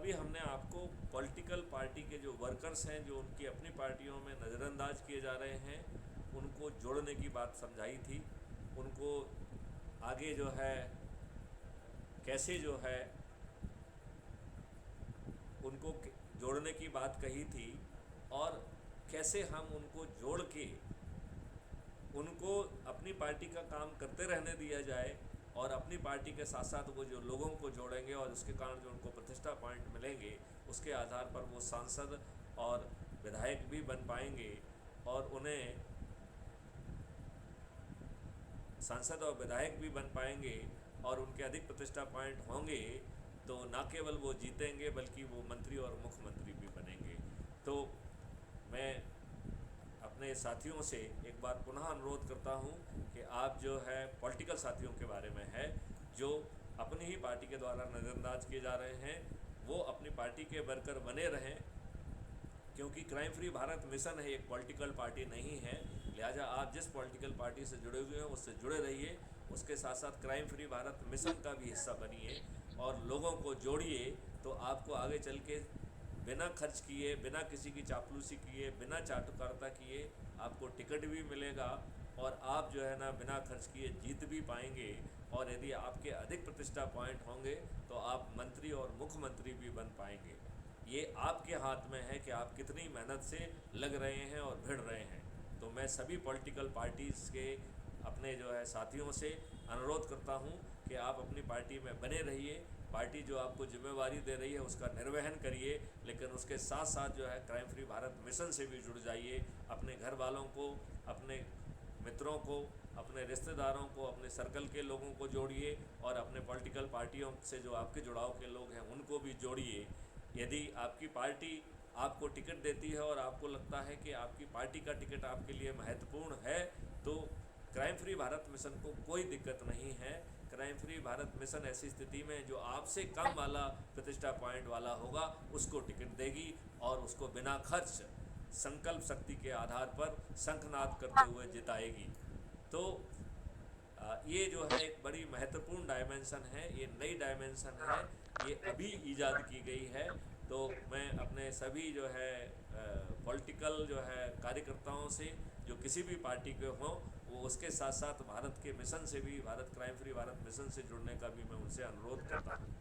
अभी हमने आपको पॉलिटिकल पार्टी के जो वर्कर्स हैं, जो उनकी अपनी पार्टियों में नज़रअंदाज किए जा रहे हैं, उनको जोड़ने की बात समझाई थी। उनको आगे जो है कैसे जो है उनको जोड़ने की बात कही थी, और कैसे हम उनको जोड़ के उनको अपनी पार्टी का काम करते रहने दिया जाए, और अपनी पार्टी के साथ साथ वो जो लोगों को जोड़ेंगे और उसके कारण जो उनको प्रतिष्ठा पॉइंट मिलेंगे, उसके आधार पर वो सांसद और विधायक भी बन पाएंगे, और उन्हें सांसद और विधायक भी बन पाएंगे, और उनके अधिक प्रतिष्ठा पॉइंट होंगे, तो ना केवल वो जीतेंगे बल्कि वो मंत्री और मुख्यमंत्री भी बनेंगे। तो मैं अपने साथियों से एक बार पुनः अनुरोध करता हूं कि आप जो है पॉलिटिकल साथियों के बारे में है जो अपनी ही पार्टी के द्वारा नज़रअंदाज किए जा रहे हैं, वो अपनी पार्टी के वर्कर बने रहें, क्योंकि क्राइम फ्री भारत मिशन है, एक पॉलिटिकल पार्टी नहीं है। लिहाजा आप जिस पॉलिटिकल पार्टी से जुड़े हुए हैं उससे जुड़े रहिए, उसके साथ साथ क्राइम फ्री भारत मिशन का भी हिस्सा बनिए और लोगों को जोड़िए। तो आपको आगे चल के बिना खर्च किए, बिना किसी की चापलूसी किए, बिना चाटुकारिता किए आपको टिकट भी मिलेगा, और आप जो है ना बिना खर्च किए जीत भी पाएंगे। और यदि आपके अधिक प्रतिष्ठा पॉइंट होंगे तो आप मंत्री और मुख्यमंत्री भी बन पाएंगे। ये आपके हाथ में है कि आप कितनी मेहनत से लग रहे हैं और भिड़ रहे हैं। तो मैं सभी पॉलिटिकल पार्टीज़ के अपने जो है साथियों से अनुरोध करता हूं कि आप अपनी पार्टी में बने रहिए, पार्टी जो आपको जिम्मेवारी दे रही है उसका निर्वहन करिए, लेकिन उसके साथ साथ जो है क्राइम फ्री भारत मिशन से भी जुड़ जाइए। अपने घर वालों को, अपने मित्रों को, अपने रिश्तेदारों को, अपने सर्कल के लोगों को जोड़िए, और अपने पॉलिटिकल पार्टियों से जो आपके जुड़ाव के लोग हैं उनको भी जोड़िए। यदि आपकी पार्टी आपको टिकट देती है और आपको लगता है कि आपकी पार्टी का टिकट आपके लिए महत्वपूर्ण है, तो क्राइम फ्री भारत मिशन को कोई दिक्कत नहीं है। क्राइम फ्री भारत मिशन ऐसी स्थिति में जो आपसे कम वाला प्रतिष्ठा पॉइंट वाला होगा उसको टिकट देगी, और उसको बिना खर्च संकल्प शक्ति के आधार पर शंखनाद करते हुए जिताएगी। तो ये जो है एक बड़ी महत्वपूर्ण डायमेंशन है, ये नई डायमेंशन है, ये अभी ईजाद की गई है। तो मैं अपने सभी जो है पॉलिटिकल जो है कार्यकर्ताओं से, जो किसी भी पार्टी के हों, वो उसके साथ साथ भारत के मिशन से भी, Bharat crime free Bharat mission से जुड़ने का भी मैं उनसे अनुरोध करता हूँ।